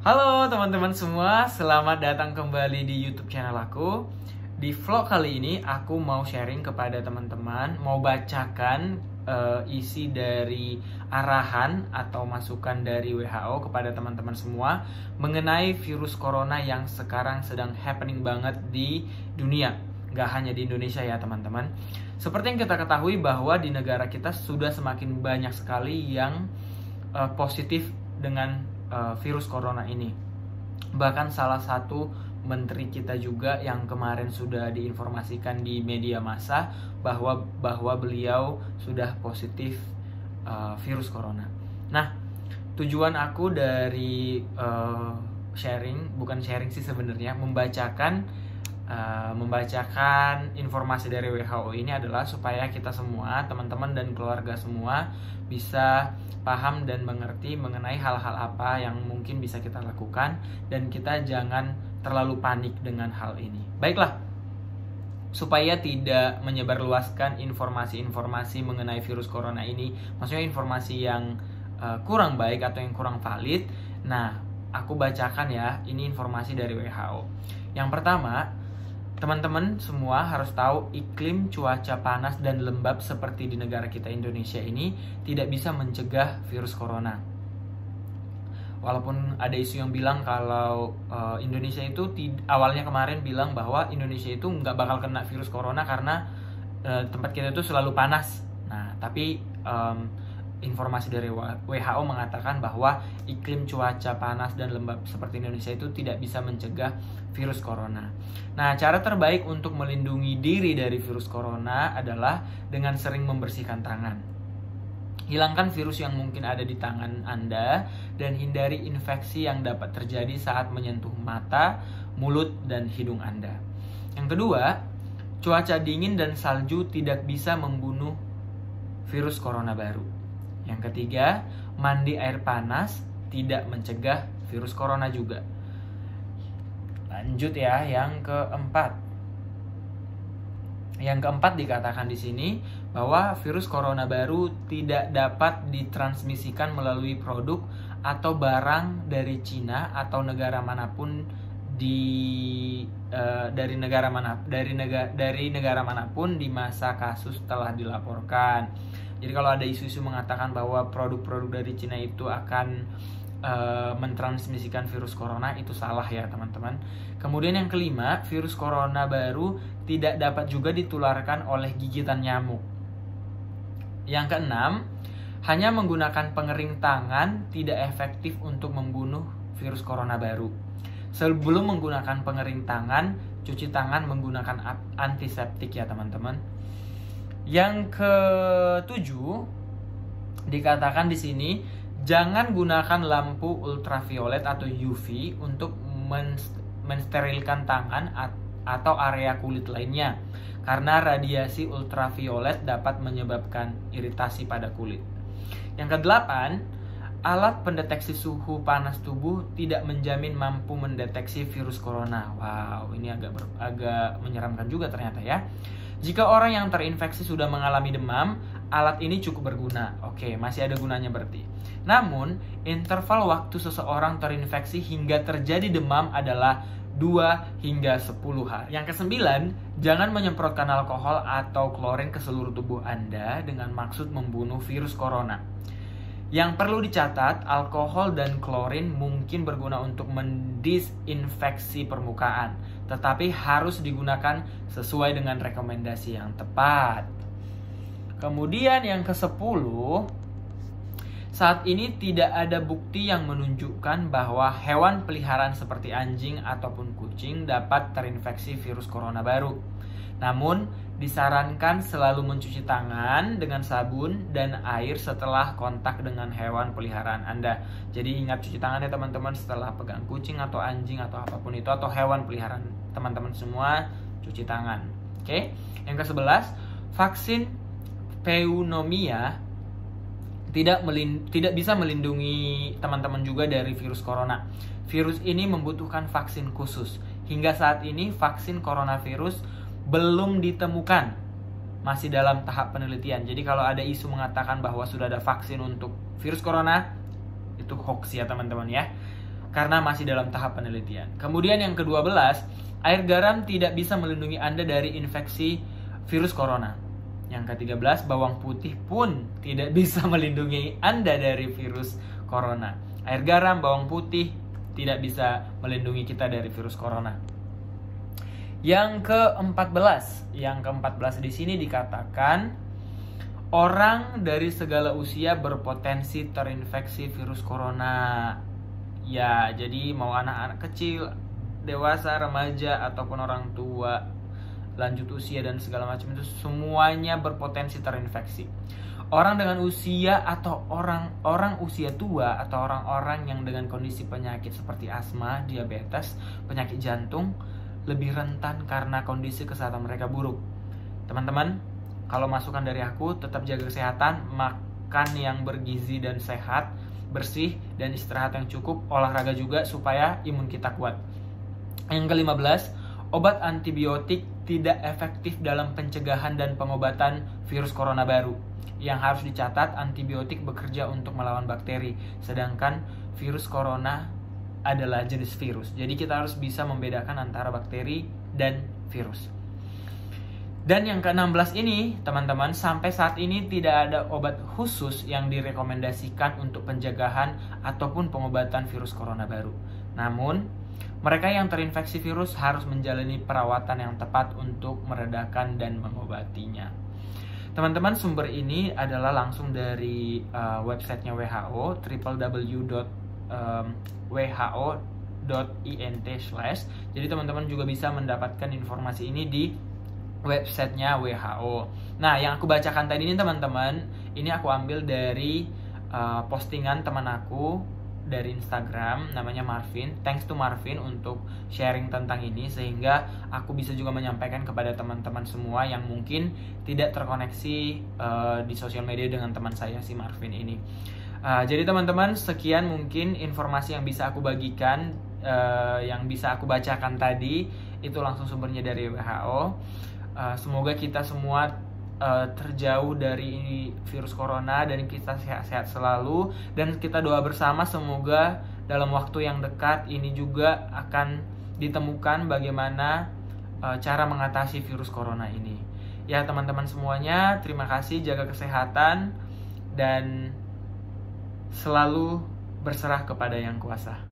Halo teman-teman semua, selamat datang kembali di YouTube channel aku. Di vlog kali ini aku mau sharing kepada teman-teman, mau bacakan isi dari arahan atau masukan dari WHO kepada teman-teman semua mengenai virus corona yang sekarang sedang happening banget di dunia. Gak hanya di Indonesia ya teman-teman. Seperti yang kita ketahui bahwa di negara kita sudah semakin banyak sekali yang positif dengan virus corona ini. Bahkan salah satu menteri kita juga yang kemarin sudah diinformasikan di media massa bahwa beliau sudah positif virus corona. Nah, tujuan aku dari bukan sharing sih sebenarnya, membacakan informasi dari WHO ini adalah supaya kita semua, teman-teman dan keluarga semua bisa paham dan mengerti mengenai hal-hal apa yang mungkin bisa kita lakukan dan kita jangan terlalu panik dengan hal ini. Baiklah, supaya tidak menyebarluaskan informasi-informasi mengenai virus corona ini, maksudnya informasi yang kurang baik atau yang kurang valid. Nah, aku bacakan ya, ini informasi dari WHO. Yang pertama, teman-teman semua harus tahu iklim cuaca panas dan lembab seperti di negara kita Indonesia ini tidak bisa mencegah virus corona. Walaupun ada isu yang bilang kalau Indonesia itu awalnya kemarin bilang bahwa Indonesia itu nggak bakal kena virus corona karena tempat kita itu selalu panas. Nah, tapi informasi dari WHO mengatakan bahwa iklim cuaca panas dan lembab seperti Indonesia itu tidak bisa mencegah virus corona. Nah, cara terbaik untuk melindungi diri dari virus corona adalah dengan sering membersihkan tangan. Hilangkan virus yang mungkin ada di tangan Anda dan hindari infeksi yang dapat terjadi saat menyentuh mata, mulut, dan hidung Anda. Yang kedua, cuaca dingin dan salju tidak bisa membunuh virus corona baru. Yang ketiga, mandi air panas tidak mencegah virus corona juga. Lanjut ya, yang keempat. Yang keempat dikatakan di sini bahwa virus corona baru tidak dapat ditransmisikan melalui produk atau barang dari Cina atau negara manapun dari negara manapun di masa kasus telah dilaporkan. Jadi kalau ada isu-isu mengatakan bahwa produk-produk dari Cina itu akan mentransmisikan virus corona, itu salah ya teman-teman. Kemudian yang kelima, virus corona baru tidak dapat juga ditularkan oleh gigitan nyamuk. Yang keenam, hanya menggunakan pengering tangan tidak efektif untuk membunuh virus corona baru. Sebelum menggunakan pengering tangan, cuci tangan menggunakan antiseptik ya teman-teman. Yang ketujuh dikatakan di sini jangan gunakan lampu ultraviolet atau UV untuk mensterilkan tangan atau area kulit lainnya karena radiasi ultraviolet dapat menyebabkan iritasi pada kulit. Yang kedelapan, alat pendeteksi suhu panas tubuh tidak menjamin mampu mendeteksi virus corona. Wow, ini agak menyeramkan juga ternyata ya. Jika orang yang terinfeksi sudah mengalami demam, alat ini cukup berguna. Oke, masih ada gunanya berarti. Namun, interval waktu seseorang terinfeksi hingga terjadi demam adalah 2 hingga 10 hari. Yang kesembilan, jangan menyemprotkan alkohol atau klorin ke seluruh tubuh Anda dengan maksud membunuh virus corona. Yang perlu dicatat, alkohol dan klorin mungkin berguna untuk mendisinfeksi permukaan, tetapi harus digunakan sesuai dengan rekomendasi yang tepat. Kemudian yang ke-10, saat ini tidak ada bukti yang menunjukkan bahwa hewan peliharaan seperti anjing ataupun kucing dapat terinfeksi virus corona baru. Namun, disarankan selalu mencuci tangan dengan sabun dan air setelah kontak dengan hewan peliharaan Anda. Jadi ingat cuci tangan ya teman-teman setelah pegang kucing atau anjing atau apapun itu atau hewan peliharaan teman-teman semua, cuci tangan. Oke. Yang ke-11, vaksin pneumonia tidak bisa melindungi teman-teman juga dari virus corona. Virus ini membutuhkan vaksin khusus. Hingga saat ini vaksin coronavirus belum ditemukan, masih dalam tahap penelitian. Jadi kalau ada isu mengatakan bahwa sudah ada vaksin untuk virus corona, itu hoax ya teman-teman ya. karena masih dalam tahap penelitian. Kemudian yang ke-12, air garam tidak bisa melindungi Anda dari infeksi virus corona. Yang ke-13, bawang putih pun tidak bisa melindungi Anda dari virus corona. Air garam, bawang putih tidak bisa melindungi kita dari virus corona. Yang ke-14 di sini dikatakan orang dari segala usia berpotensi terinfeksi virus corona. Ya, jadi mau anak-anak kecil, dewasa, remaja, ataupun orang tua, lanjut usia dan segala macam itu semuanya berpotensi terinfeksi. Orang dengan usia atau orang usia tua atau orang-orang yang dengan kondisi penyakit seperti asma, diabetes, penyakit jantung lebih rentan karena kondisi kesehatan mereka buruk. Teman-teman, kalau masukan dari aku, tetap jaga kesehatan, makan yang bergizi dan sehat, bersih, dan istirahat yang cukup, olahraga juga supaya imun kita kuat. Yang ke-15, obat antibiotik tidak efektif dalam pencegahan dan pengobatan virus corona baru. Yang harus dicatat, antibiotik bekerja untuk melawan bakteri, sedangkan virus corona adalah jenis virus. Jadi kita harus bisa membedakan antara bakteri dan virus. Dan yang ke-16 ini, teman-teman, sampai saat ini tidak ada obat khusus yang direkomendasikan untuk pencegahan ataupun pengobatan virus corona baru. Namun, mereka yang terinfeksi virus harus menjalani perawatan yang tepat untuk meredakan dan mengobatinya. Teman-teman, sumber ini adalah langsung dari websitenya WHO, www.who.int/. Jadi teman-teman juga bisa mendapatkan informasi ini di websitenya WHO. Nah, yang aku bacakan tadi ini teman-teman, ini aku ambil dari postingan teman aku dari Instagram, namanya Marvin. Thanks to Marvin untuk sharing tentang ini, sehingga aku bisa juga menyampaikan kepada teman-teman semua yang mungkin tidak terkoneksi di sosial media dengan teman saya si Marvin ini. Jadi teman-teman, sekian mungkin informasi yang bisa aku bagikan, yang bisa aku bacakan tadi. Itu langsung sumbernya dari WHO. Semoga kita semua terjauh dari virus corona dan kita sehat-sehat selalu, dan kita doa bersama semoga dalam waktu yang dekat ini juga akan ditemukan bagaimana cara mengatasi virus corona ini. Ya teman-teman semuanya, terima kasih, jaga kesehatan dan selalu berserah kepada Yang Kuasa.